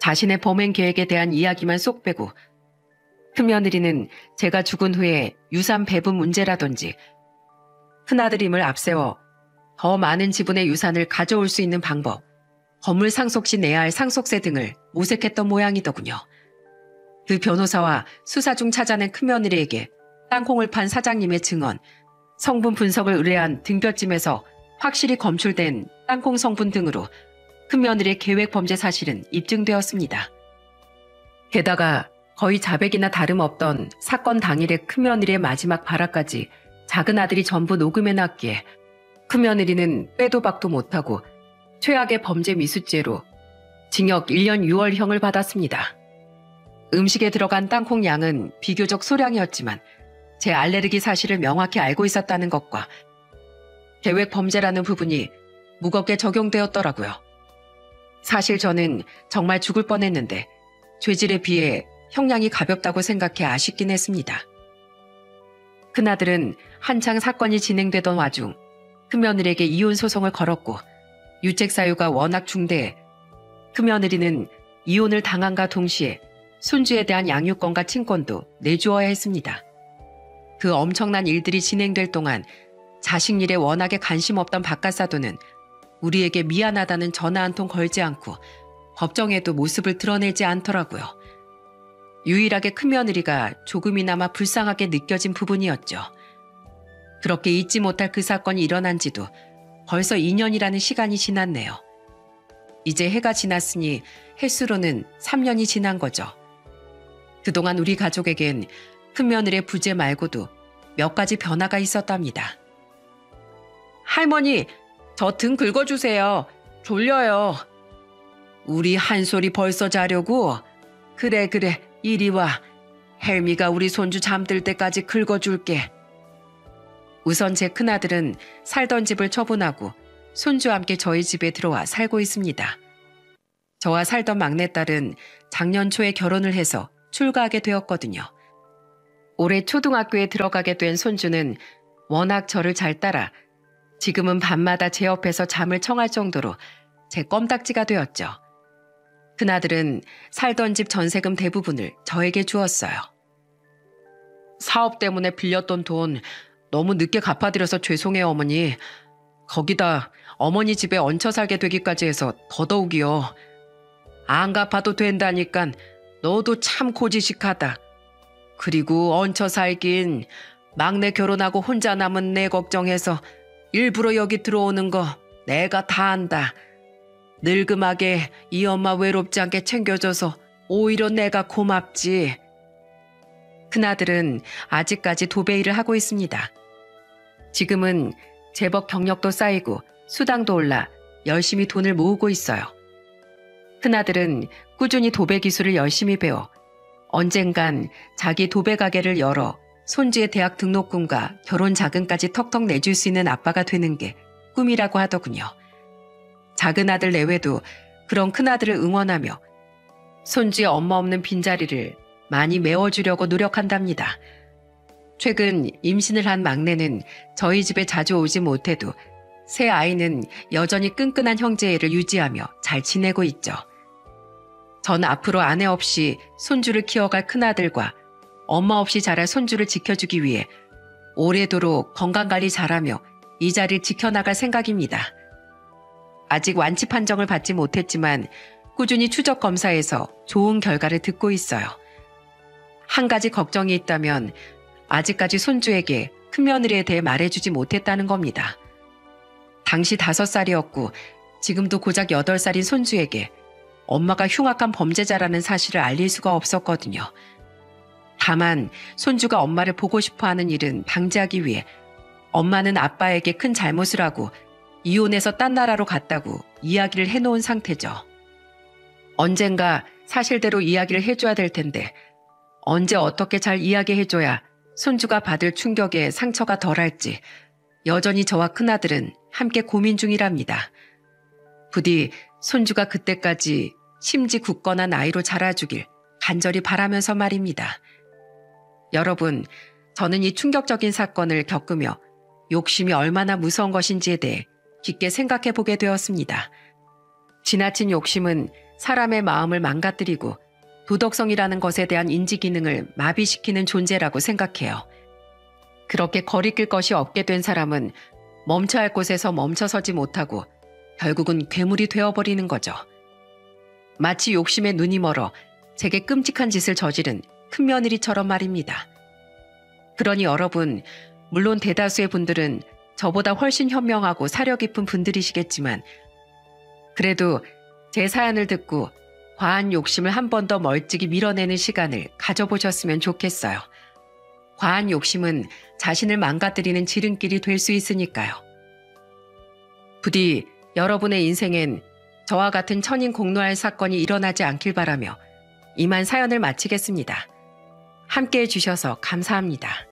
자신의 범행 계획에 대한 이야기만 쏙 빼고 큰며느리는 제가 죽은 후에 유산 배분 문제라든지 큰아들임을 앞세워 더 많은 지분의 유산을 가져올 수 있는 방법, 건물 상속 시 내야 할 상속세 등을 모색했던 모양이더군요. 그 변호사와 수사 중 찾아낸 큰며느리에게 땅콩을 판 사장님의 증언, 성분 분석을 의뢰한 등뼈찜에서 확실히 검출된 땅콩 성분 등으로 큰며느리의 계획 범죄 사실은 입증되었습니다. 게다가 거의 자백이나 다름없던 사건 당일의 큰며느리의 마지막 발화까지 작은 아들이 전부 녹음해놨기에 큰며느리는 빼도 박도 못하고 최악의 범죄 미수죄로 징역 1년 6월형을 받았습니다. 음식에 들어간 땅콩 양은 비교적 소량이었지만 제 알레르기 사실을 명확히 알고 있었다는 것과 계획 범죄라는 부분이 무겁게 적용되었더라고요. 사실 저는 정말 죽을 뻔했는데 죄질에 비해 형량이 가볍다고 생각해 아쉽긴 했습니다. 큰아들은 한창 사건이 진행되던 와중 큰며느리에게 이혼 소송을 걸었고 유책 사유가 워낙 중대해 큰며느리는 이혼을 당한과 동시에 손주에 대한 양육권과 친권도 내주어야 했습니다. 그 엄청난 일들이 진행될 동안 자식 일에 워낙에 관심 없던 박가사도는 우리에게 미안하다는 전화 한 통 걸지 않고 법정에도 모습을 드러내지 않더라고요. 유일하게 큰며느리가 조금이나마 불쌍하게 느껴진 부분이었죠. 그렇게 잊지 못할 그 사건이 일어난 지도 벌써 2년이라는 시간이 지났네요. 이제 해가 지났으니 횟수로는 3년이 지난 거죠. 그동안 우리 가족에겐 큰며느리의 부재 말고도 몇 가지 변화가 있었답니다. 할머니, 저 등 긁어주세요. 졸려요. 우리 한솔이 벌써 자려고? 그래, 이리 와. 헬미가 우리 손주 잠들 때까지 긁어줄게. 우선 제 큰아들은 살던 집을 처분하고 손주와 함께 저희 집에 들어와 살고 있습니다. 저와 살던 막내딸은 작년 초에 결혼을 해서 출가하게 되었거든요. 올해 초등학교에 들어가게 된 손주는 워낙 저를 잘 따라 지금은 밤마다 제 옆에서 잠을 청할 정도로 제 껌딱지가 되었죠. 큰아들은 살던 집 전세금 대부분을 저에게 주었어요. 사업 때문에 빌렸던 돈 너무 늦게 갚아드려서 죄송해요, 어머니. 거기다 어머니 집에 얹혀 살게 되기까지 해서 더더욱이요. 안 갚아도 된다니깐 너도 참 고지식하다. 그리고 얹혀 살긴 막내 결혼하고 혼자 남은 내 걱정해서 일부러 여기 들어오는 거 내가 다 안다. 늙음하게 이 엄마 외롭지 않게 챙겨줘서 오히려 내가 고맙지. 큰아들은 아직까지 도배 일을 하고 있습니다. 지금은 제법 경력도 쌓이고 수당도 올라 열심히 돈을 모으고 있어요. 큰아들은 꾸준히 도배 기술을 열심히 배워 언젠간 자기 도배 가게를 열어 손주의 대학 등록금과 결혼 자금까지 턱턱 내줄 수 있는 아빠가 되는 게 꿈이라고 하더군요. 작은 아들 내외도 그런 큰아들을 응원하며 손주의 엄마 없는 빈자리를 많이 메워주려고 노력한답니다. 최근 임신을 한 막내는 저희 집에 자주 오지 못해도 새 아이는 여전히 끈끈한 형제애를 유지하며 잘 지내고 있죠. 전 앞으로 아내 없이 손주를 키워갈 큰아들과 엄마 없이 자랄 손주를 지켜주기 위해 오래도록 건강관리 잘하며 이 자리를 지켜나갈 생각입니다. 아직 완치 판정을 받지 못했지만 꾸준히 추적 검사에서 좋은 결과를 듣고 있어요. 한 가지 걱정이 있다면 아직까지 손주에게 큰며느리에 대해 말해주지 못했다는 겁니다. 당시 5살이었고 지금도 고작 8살인 손주에게 엄마가 흉악한 범죄자라는 사실을 알릴 수가 없었거든요. 다만 손주가 엄마를 보고 싶어하는 일은 방지하기 위해 엄마는 아빠에게 큰 잘못을 하고 이혼해서 딴 나라로 갔다고 이야기를 해놓은 상태죠. 언젠가 사실대로 이야기를 해줘야 될 텐데 언제 어떻게 잘 이야기해줘야 손주가 받을 충격에 상처가 덜할지 여전히 저와 큰아들은 함께 고민 중이랍니다. 부디 손주가 그때까지 심지 굳건한 아이로 자라주길 간절히 바라면서 말입니다. 여러분, 저는 이 충격적인 사건을 겪으며 욕심이 얼마나 무서운 것인지에 대해 깊게 생각해 보게 되었습니다. 지나친 욕심은 사람의 마음을 망가뜨리고 도덕성이라는 것에 대한 인지 기능을 마비시키는 존재라고 생각해요. 그렇게 거리낄 것이 없게 된 사람은 멈춰야 할 곳에서 멈춰서지 못하고 결국은 괴물이 되어버리는 거죠. 마치 욕심에 눈이 멀어 제게 끔찍한 짓을 저지른 큰며느리처럼 말입니다. 그러니 여러분, 물론 대다수의 분들은 저보다 훨씬 현명하고 사려 깊은 분들이시겠지만 그래도 제 사연을 듣고 과한 욕심을 한 번 더 멀찍이 밀어내는 시간을 가져보셨으면 좋겠어요. 과한 욕심은 자신을 망가뜨리는 지름길이 될 수 있으니까요. 부디 여러분의 인생엔 저와 같은 천인공노할 사건이 일어나지 않길 바라며 이만 사연을 마치겠습니다. 함께해 주셔서 감사합니다.